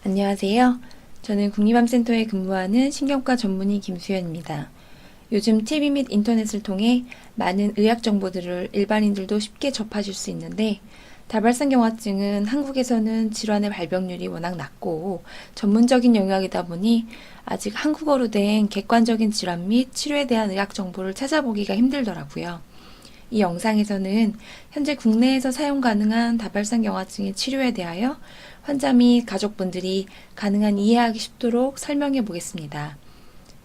안녕하세요. 저는 국립암센터에 근무하는 신경과 전문의 김수연입니다. 요즘 TV 및 인터넷을 통해 많은 의학 정보들을 일반인들도 쉽게 접하실 수 있는데, 다발성경화증은 한국에서는 질환의 발병률이 워낙 낮고 전문적인 영역이다 보니 아직 한국어로 된 객관적인 질환 및 치료에 대한 의학 정보를 찾아보기가 힘들더라고요. 이 영상에서는 현재 국내에서 사용 가능한 다발성경화증의 치료에 대하여 환자 및 가족분들이 가능한 이해하기 쉽도록 설명해 보겠습니다.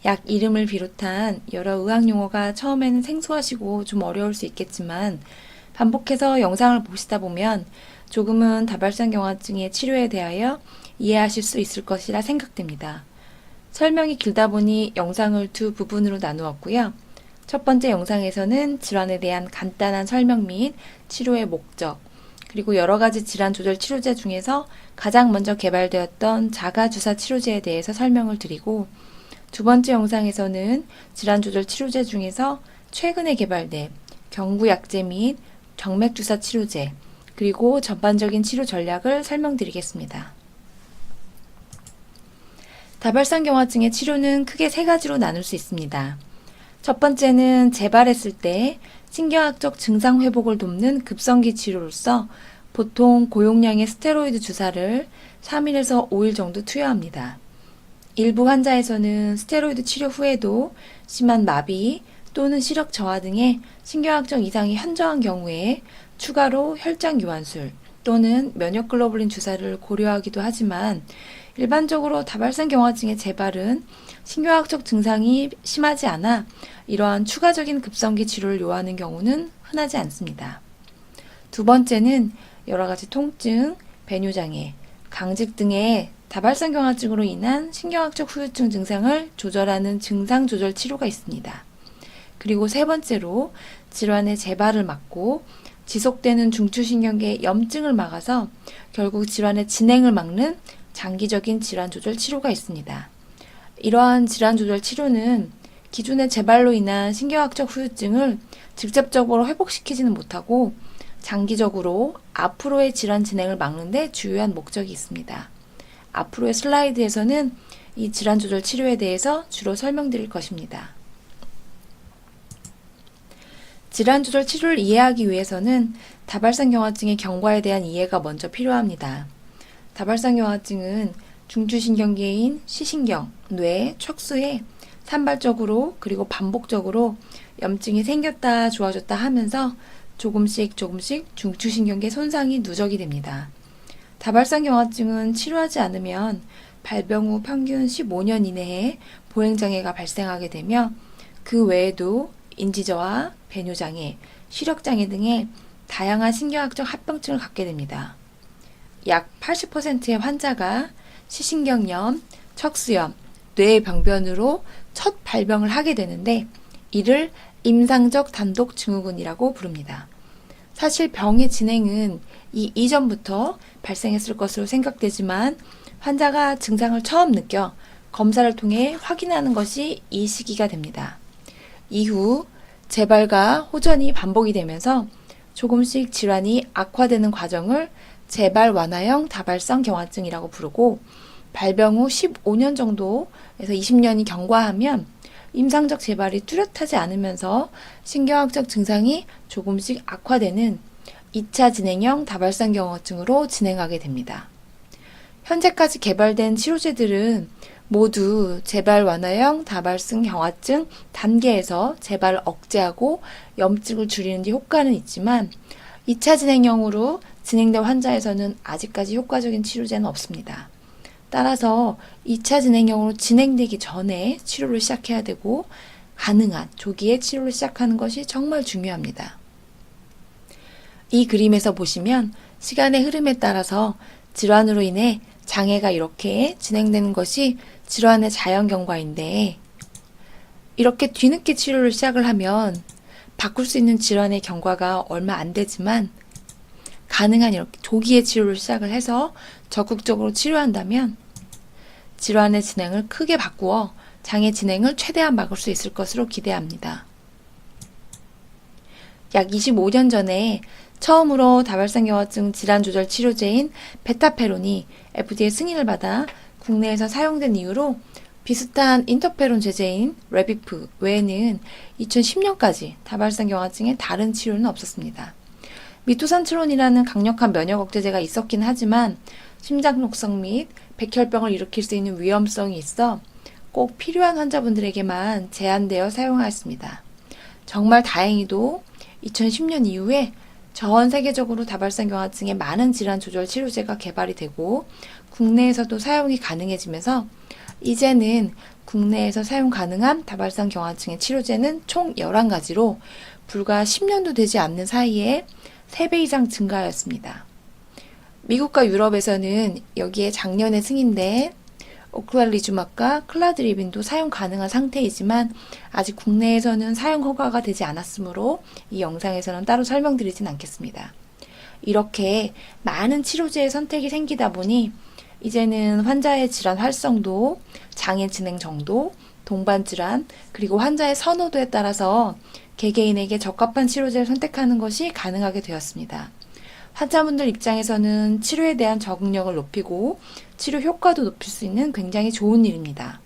약 이름을 비롯한 여러 의학 용어가 처음에는 생소하시고 좀 어려울 수 있겠지만 반복해서 영상을 보시다 보면 조금은 다발성경화증의 치료에 대하여 이해하실 수 있을 것이라 생각됩니다. 설명이 길다 보니 영상을 두 부분으로 나누었고요. 첫 번째 영상에서는 질환에 대한 간단한 설명 및 치료의 목적, 그리고 여러 가지 질환 조절 치료제 중에서 가장 먼저 개발되었던 자가주사 치료제에 대해서 설명을 드리고, 두 번째 영상에서는 질환 조절 치료제 중에서 최근에 개발된 경구약제 및 정맥주사 치료제, 그리고 전반적인 치료 전략을 설명드리겠습니다. 다발성경화증의 치료는 크게 세 가지로 나눌 수 있습니다. 첫 번째는 재발했을 때 신경학적 증상 회복을 돕는 급성기 치료로서 보통 고용량의 스테로이드 주사를 3일에서 5일 정도 투여합니다. 일부 환자에서는 스테로이드 치료 후에도 심한 마비 또는 시력 저하 등의 신경학적 이상이 현저한 경우에 추가로 혈장 요한술 또는 면역글로불린 주사를 고려하기도 하지만, 일반적으로 다발성경화증의 재발은 신경학적 증상이 심하지 않아 이러한 추가적인 급성기 치료를 요하는 경우는 흔하지 않습니다. 두 번째는 여러 가지 통증, 배뇨장애, 강직 등의 다발성경화증으로 인한 신경학적 후유증 증상을 조절하는 증상 조절 치료가 있습니다. 그리고 세 번째로 질환의 재발을 막고 지속되는 중추신경계의 염증을 막아서 결국 질환의 진행을 막는 장기적인 질환 조절 치료가 있습니다. 이러한 질환 조절 치료는 기존의 재발로 인한 신경학적 후유증을 직접적으로 회복시키지는 못하고 장기적으로 앞으로의 질환 진행을 막는 데 주요한 목적이 있습니다. 앞으로의 슬라이드에서는 이 질환 조절 치료에 대해서 주로 설명드릴 것입니다. 질환 조절 치료를 이해하기 위해서는 다발성경화증의 경과에 대한 이해가 먼저 필요합니다. 다발성경화증은 중추신경계인 시신경, 뇌, 척수에 산발적으로 그리고 반복적으로 염증이 생겼다 좋아졌다 하면서 조금씩 중추신경계 손상이 누적이 됩니다. 다발성경화증은 치료하지 않으면 발병 후 평균 15년 이내에 보행장애가 발생하게 되며, 그 외에도 인지저하, 배뇨장애, 시력장애 등의 다양한 신경학적 합병증을 갖게 됩니다. 약 80%의 환자가 시신경염, 척수염, 뇌병변으로 첫 발병을 하게 되는데, 이를 임상적 단독 증후군이라고 부릅니다. 사실 병의 진행은 이 이전부터 발생했을 것으로 생각되지만, 환자가 증상을 처음 느껴 검사를 통해 확인하는 것이 이 시기가 됩니다. 이후 재발과 호전이 반복이 되면서 조금씩 질환이 악화되는 과정을 재발 완화형 다발성 경화증이라고 부르고, 발병 후 15년 정도에서 20년이 경과하면 임상적 재발이 뚜렷하지 않으면서 신경학적 증상이 조금씩 악화되는 2차 진행형 다발성 경화증으로 진행하게 됩니다. 현재까지 개발된 치료제들은 모두 재발 완화형 다발성 경화증 단계에서 재발을 억제하고 염증을 줄이는 데 효과는 있지만, 2차 진행형으로 진행된 환자에서는 아직까지 효과적인 치료제는 없습니다. 따라서 2차 진행형으로 진행되기 전에 치료를 시작해야 되고, 가능한 조기에 치료를 시작하는 것이 정말 중요합니다. 이 그림에서 보시면 시간의 흐름에 따라서 질환으로 인해 장애가 이렇게 진행되는 것이 질환의 자연 경과인데, 이렇게 뒤늦게 치료를 시작을 하면 바꿀 수 있는 질환의 경과가 얼마 안 되지만, 가능한 이렇게 조기에 치료를 시작을 해서 적극적으로 치료한다면 질환의 진행을 크게 바꾸어 장애 진행을 최대한 막을 수 있을 것으로 기대합니다. 약 25년 전에 처음으로 다발성경화증 질환조절 치료제인 베타페론이 FDA 승인을 받아 국내에서 사용된 이후로 비슷한 인터페론 제제인 레비프 외에는 2010년까지 다발성경화증의 다른 치료는 없었습니다. 미토산트론이라는 강력한 면역 억제제가 있었긴 하지만 심장 녹성 및 백혈병을 일으킬 수 있는 위험성이 있어 꼭 필요한 환자분들에게만 제한되어 사용하였습니다. 정말 다행히도 2010년 이후에 전 세계적으로 다발성경화증의 많은 질환 조절 치료제가 개발이 되고 국내에서도 사용이 가능해지면서 이제는 국내에서 사용 가능한 다발성경화증의 치료제는 총 11가지로 불과 10년도 되지 않는 사이에 3배 이상 증가하였습니다. 미국과 유럽에서는 여기에 작년에 승인된 오크랄리주막과 클라드리빈도 사용 가능한 상태이지만 아직 국내에서는 사용 허가가 되지 않았으므로 이 영상에서는 따로 설명드리진 않겠습니다. 이렇게 많은 치료제의 선택이 생기다 보니 이제는 환자의 질환 활성도, 장애 진행 정도, 동반 질환, 그리고 환자의 선호도에 따라서 개개인에게 적합한 치료제를 선택하는 것이 가능하게 되었습니다. 환자분들 입장에서는 치료에 대한 적응력을 높이고 치료 효과도 높일 수 있는 굉장히 좋은 일입니다.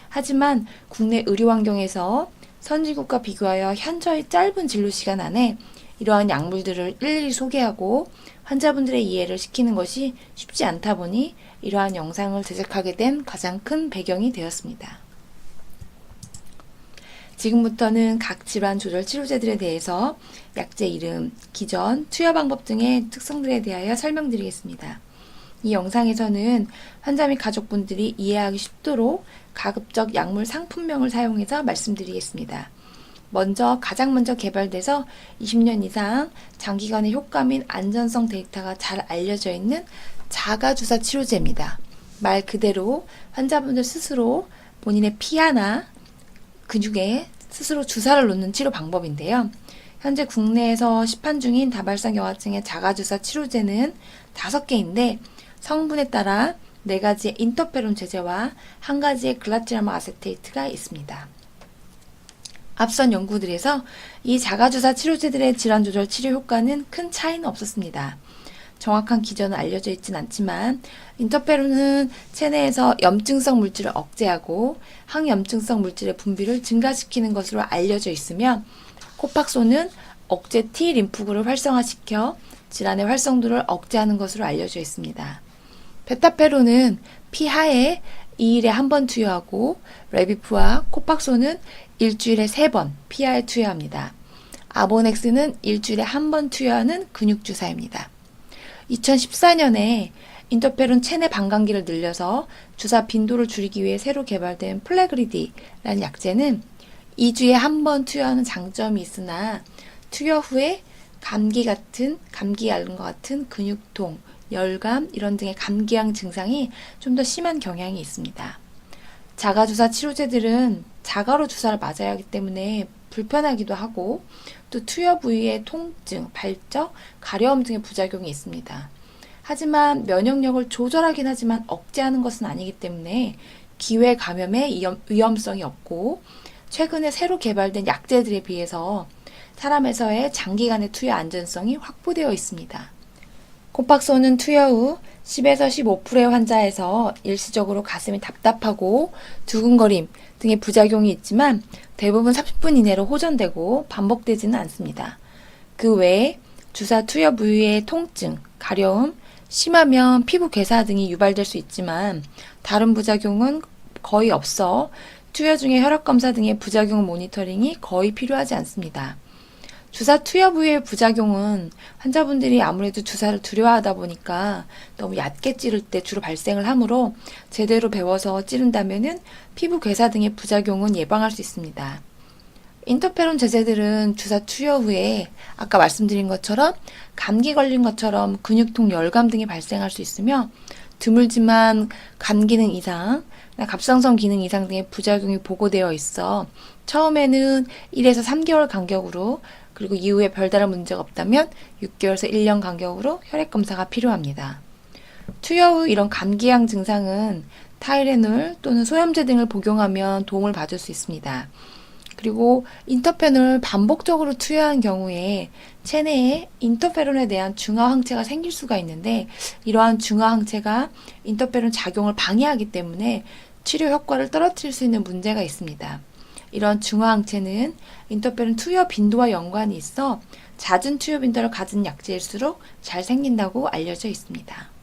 하지만 국내 의료 환경에서 선진국과 비교하여 현저히 짧은 진료 시간 안에 이러한 약물들을 일일이 소개하고 환자분들의 이해를 시키는 것이 쉽지 않다 보니 이러한 영상을 제작하게 된 가장 큰 배경이 되었습니다. 지금부터는 각 질환 조절 치료제들에 대해서 약제 이름, 기전, 투여 방법 등의 특성들에 대하여 설명드리겠습니다. 이 영상에서는 환자 및 가족분들이 이해하기 쉽도록 가급적 약물 상품명을 사용해서 말씀드리겠습니다. 가장 먼저 개발돼서 20년 이상 장기간의 효과 및 안전성 데이터가 잘 알려져 있는 자가주사 치료제입니다. 말 그대로 환자분들 스스로 본인의 피하나 근육에 스스로 주사를 놓는 치료 방법인데요. 현재 국내에서 시판 중인 다발성경화증의 자가주사 치료제는 5개인데 성분에 따라 4가지의 인터페론 제제와 1가지의 글라티라마 아세테이트가 있습니다. 앞선 연구들에서 이 자가주사 치료제들의 질환조절 치료 효과는 큰 차이는 없었습니다. 정확한 기전은 알려져 있진 않지만 인터페론은 체내에서 염증성 물질을 억제하고 항염증성 물질의 분비를 증가시키는 것으로 알려져 있으며 코팍소는 억제 T 림프구를 활성화시켜 질환의 활성도를 억제하는 것으로 알려져 있습니다. 베타페론은 피하에 2일에 1번 투여하고 레비프와 코팍소는 일주일에 3번 피하에 투여합니다. 아보넥스는 일주일에 1번 투여하는 근육주사입니다. 2014년에 인터페론 체내 방광기를 늘려서 주사 빈도를 줄이기 위해 새로 개발된 플레그리디라는 약제는 2주에 1번 투여하는 장점이 있으나 투여 후에 감기 앓는 것 같은 근육통, 열감 이런 등의 감기양 증상이 좀 더 심한 경향이 있습니다. 자가주사 치료제들은 자가로 주사를 맞아야 하기 때문에 불편하기도 하고 또 투여 부위의 통증, 발적, 가려움 등의 부작용이 있습니다. 하지만 면역력을 조절하긴 하지만 억제하는 것은 아니기 때문에 기회 감염의 위험성이 없고 최근에 새로 개발된 약제들에 비해서 사람에서의 장기간의 투여 안전성이 확보되어 있습니다. 코팍소는 투여 후 10에서 15%의 환자에서 일시적으로 가슴이 답답하고 두근거림 등의 부작용이 있지만 대부분 30분 이내로 호전되고 반복되지는 않습니다. 그 외에 주사 투여 부위의 통증, 가려움, 심하면 피부 괴사 등이 유발될 수 있지만 다른 부작용은 거의 없어 투여 중에 혈액검사 등의 부작용 모니터링이 거의 필요하지 않습니다. 주사 투여 부위의 부작용은 환자분들이 아무래도 주사를 두려워하다 보니까 너무 얕게 찌를 때 주로 발생을 하므로 제대로 배워서 찌른다면은 피부 괴사 등의 부작용은 예방할 수 있습니다. 인터페론 제제들은 주사 투여 후에 아까 말씀드린 것처럼 감기 걸린 것처럼 근육통, 열감 등이 발생할 수 있으며 드물지만 간 기능 이상, 갑상선 기능 이상 등의 부작용이 보고되어 있어 처음에는 1에서 3개월 간격으로 그리고 이후에 별다른 문제가 없다면 6개월에서 1년 간격으로 혈액검사가 필요합니다. 투여 후 이런 감기양 증상은 타이레놀 또는 소염제 등을 복용하면 도움을 받을 수 있습니다. 그리고 인터페론을 반복적으로 투여한 경우에 체내에 인터페론에 대한 중화 항체가 생길 수가 있는데, 이러한 중화 항체가 인터페론 작용을 방해하기 때문에 치료 효과를 떨어뜨릴 수 있는 문제가 있습니다. 이런 중화 항체는 인터페론 투여 빈도와 연관이 있어 잦은 투여 빈도를 가진 약제일수록 잘 생긴다고 알려져 있습니다.